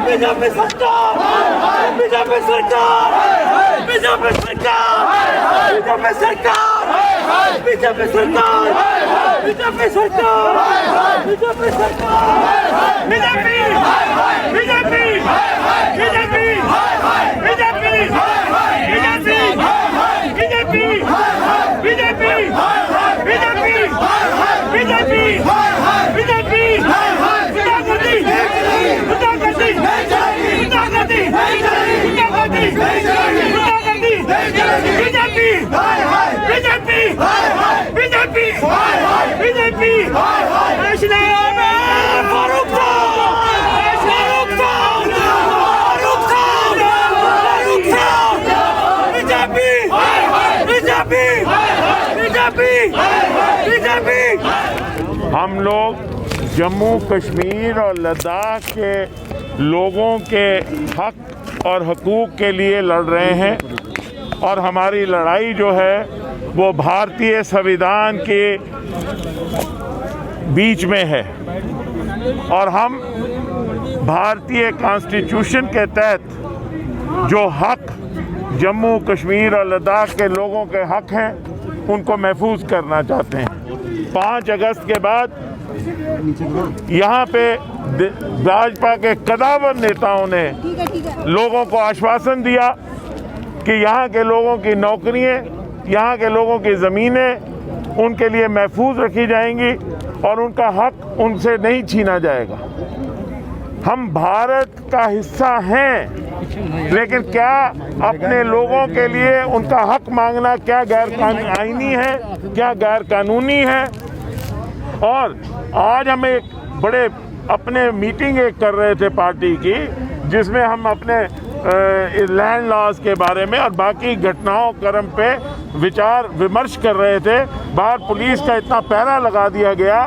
BJP सरकार, BJP सरकार, BJP सरकार, बीजेपी सरकार, बीजेपी सरकार, बीजेपी सरकार, बीजेपी सरकार, BJP, BJP, BJP, BJP, BJP, BJP, BJP, BJP, BJP, हम लोग जम्मू कश्मीर और लद्दाख के लोगों के हक और हकूक़ के लिए लड़ रहे हैं और हमारी लड़ाई जो है वो भारतीय संविधान के बीच में है और हम भारतीय कॉन्स्टिट्यूशन के तहत जो हक जम्मू कश्मीर और लद्दाख के लोगों के हक हैं उनको महफूज करना चाहते हैं। 5 अगस्त के बाद यहाँ पे भाजपा के कदावर नेताओं ने लोगों को आश्वासन दिया कि यहाँ के लोगों की नौकरियाँ, यहाँ के लोगों की ज़मीनें उनके लिए महफूज रखी जाएंगी और उनका हक उनसे नहीं छीना जाएगा। हम भारत का हिस्सा हैं, लेकिन क्या अपने लोगों के लिए उनका हक मांगना क्या गैर आईनी है, क्या गैर कानूनी है? और आज हम एक बड़े अपने मीटिंग एक कर रहे थे पार्टी की, जिसमें हम अपने लैंड लॉज के बारे में और बाकी घटनाओं क्रम पे विचार विमर्श कर रहे थे। बाहर पुलिस का इतना पहरा लगा दिया गया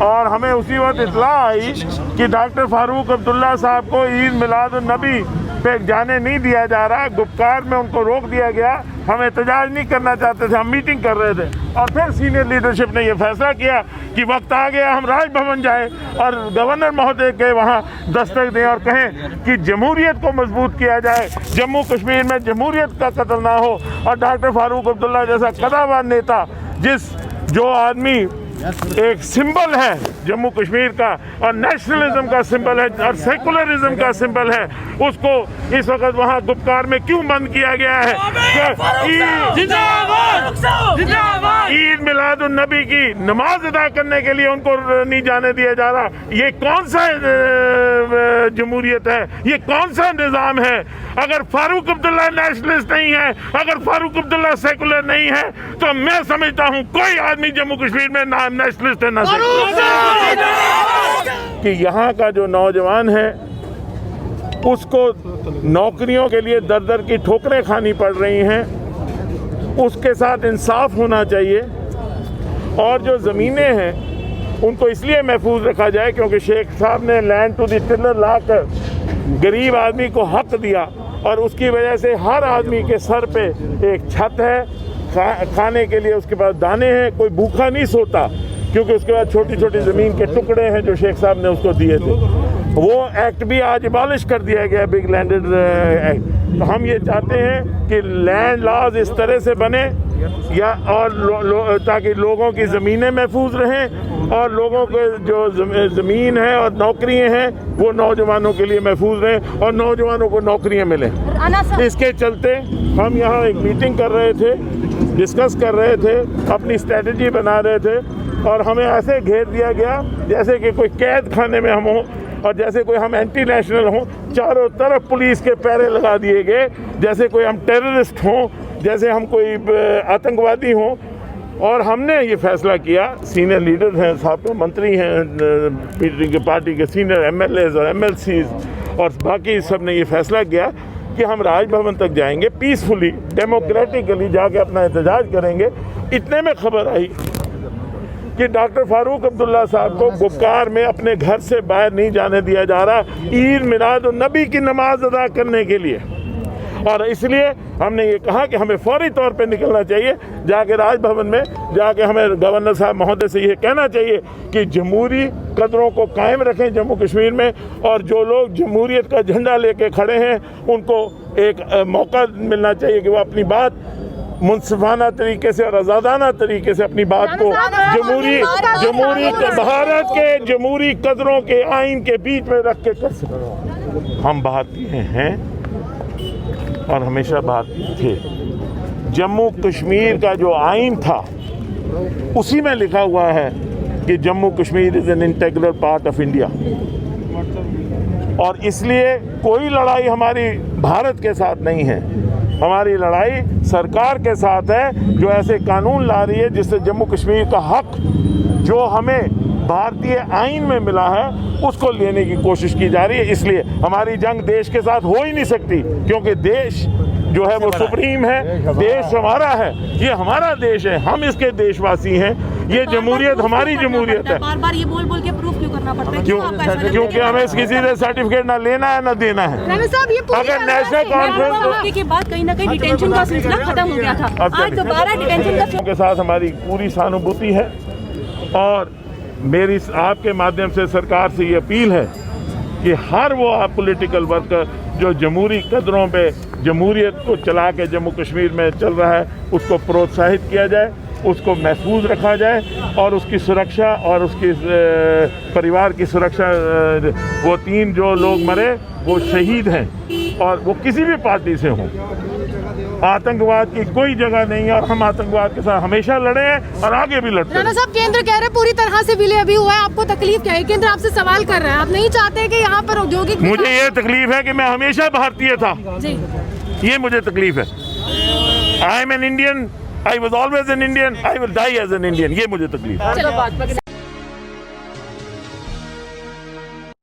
और हमें उसी वक्त इत्तला आई कि डॉक्टर फारूक अब्दुल्ला साहब को ईद मिलाद-उन-नबी पे जाने नहीं दिया जा रहा, गुपकार में उनको रोक दिया गया। हम एहतजाज नहीं करना चाहते थे, हम मीटिंग कर रहे थे और फिर सीनियर लीडरशिप ने ये फैसला किया कि वक्त आ गया हम राजभवन जाएं और गवर्नर महोदय के वहाँ दस्तक दें और कहें कि जमहूरियत को मजबूत किया जाए, जम्मू कश्मीर में जमहूरियत का कत्ल ना हो। और डॉक्टर फारूक अब्दुल्ला जैसा कदावर नेता, जो आदमी एक सिंबल है जम्मू कश्मीर का और नेशनलिज्म का सिंबल है और सेकुलरिज्म का सिंबल है, उसको इस वक्त वहाँ गुपकार में क्यों बंद किया गया है? ईद मिलाद-उन-नबी की नमाज अदा करने के लिए उनको नहीं जाने दिया जा रहा। ये कौन सा जमहूरियत है? ये कौन सा निज़ाम है? अगर फारूक अब्दुल्ला नेशनलिस्ट नहीं है, अगर फारूक अब्दुल्ला सेकुलर नहीं है, तो मैं समझता हूँ कोई आदमी जम्मू कश्मीर में ना नेशनलिस्ट है ना कि यहाँ का जो नौजवान है उसको नौकरियों के लिए दर दर की ठोकरें खानी पड़ रही हैं, उसके साथ इंसाफ होना चाहिए। और जो ज़मीनें हैं उनको इसलिए महफूज रखा जाए क्योंकि शेख साहब ने लैंड टू द टिलर लाकर गरीब आदमी को हक दिया और उसकी वजह से हर आदमी के सर पे एक छत है, खाने के लिए उसके पास दाने हैं, कोई भूखा नहीं सोता क्योंकि उसके बाद छोटी छोटी ज़मीन के टुकड़े हैं जो शेख साहब ने उसको दिए थे। वो एक्ट भी आज अबॉलिश कर दिया गया, बिग लैंडेड एक्ट। तो हम ये चाहते हैं कि लैंड लॉज इस तरह से बने या और ताकि लोगों की ज़मीनें महफूज रहें और लोगों के जो ज़मीन है और नौकरियां हैं वो नौजवानों के लिए महफूज रहें और नौजवानों को नौकरियां मिलें। इसके चलते हम यहाँ एक मीटिंग कर रहे थे, डिस्कस कर रहे थे, अपनी स्ट्रेटजी बना रहे थे और हमें ऐसे घेर दिया गया जैसे कि कोई कैद खाने में हम हों और जैसे कोई हम एंटी नेशनल हों। चारों तरफ पुलिस के पहरे लगा दिए गए जैसे कोई हम टेररिस्ट हों, जैसे हम कोई आतंकवादी हों। और हमने ये फैसला किया, सीनियर लीडर हैं, साहब मंत्री हैं, पार्टी के सीनियर MLAs और MLCs और बाकी सब ने ये फैसला किया कि हम राजभवन तक जाएंगे, पीसफुली डेमोक्रेटिकली जाके अपना एहतजाज करेंगे। इतने में खबर आई कि डॉक्टर फारूक अब्दुल्ला साहब को गुपकार में अपने घर से बाहर नहीं जाने दिया जा रहा ईद मिलाद-उन-नबी की नमाज अदा करने के लिए। और इसलिए हमने ये कहा कि हमें फौरी तौर पे निकलना चाहिए, जाके राजभवन में जाके हमें गवर्नर साहब महोदय से ये कहना चाहिए कि जमहूरी कदरों को कायम रखें जम्मू कश्मीर में, और जो लोग जमहूरियत का झंडा लेके खड़े हैं उनको एक मौका मिलना चाहिए कि वो अपनी बात मुनसिफाना तरीके से और आज़ादाना तरीके से अपनी बात को जमहूरी भारत के जमहूरी कदरों के आइन के बीच में रख के कर सकते। हम भारतीय हैं और हमेशा भारतीय थे। जम्मू कश्मीर का जो आइन था उसी में लिखा हुआ है कि Jammu Kashmir is an integral part of India, और इसलिए कोई लड़ाई हमारी भारत के साथ नहीं है, हमारी लड़ाई सरकार के साथ है जो ऐसे कानून ला रही है जिससे जम्मू कश्मीर का हक जो हमें भारतीय आइन में मिला है उसको लेने की कोशिश की जा रही है। इसलिए हमारी जंग देश के साथ हो ही नहीं सकती, क्योंकि देश जो है वो सुप्रीम है, देश हमारा है, ये हमारा देश है, हम इसके देशवासी हैं, ये जमहूरियत हमारी जमहूरियत है। बार बार ये बोल बोल के प्रूफ क्यों करना पड़ता है? क्योंकि हमें किसी से सर्टिफिकेट ना लेना है ना देना है। अगर नेशनल कॉन्फ्रेंस के बाद कहीं ना कहीं डिटेंशन का सिलसिला खत्म हो गया था, आज दोबारा डिटेंशन का के साथ हमारी पूरी सहानुभूति है, और मेरी आपके माध्यम से सरकार से ये अपील है कि हर वो पॉलिटिकल वर्कर जो जमहूरी कदरों पे जमहूरियत को चला के जम्मू कश्मीर में चल रहा है उसको प्रोत्साहित किया जाए, उसको महफूज रखा जाए, और उसकी सुरक्षा और उसकी परिवार की सुरक्षा। वो 3 जो लोग मरे वो शहीद हैं, और वो किसी भी पार्टी से हों। आतंकवाद की कोई जगह नहीं है, और हम आतंकवाद के साथ हमेशा लड़े हैं और आगे भी लड़ते हैं। राणा साहब, केंद्र कह रहे हैं पूरी तरह से विलय अभी हुआ है, आपको तकलीफ क्या है? केंद्र आपसे सवाल कर रहा है, आप नहीं चाहते कि यहाँ पर औद्योगिक मुझे ये तकलीफ है कि मैं हमेशा भारतीय था, जी ये मुझे तकलीफ है। I am an Indian, I was always an Indian, I will die as an Indian, ये मुझे तकलीफ है।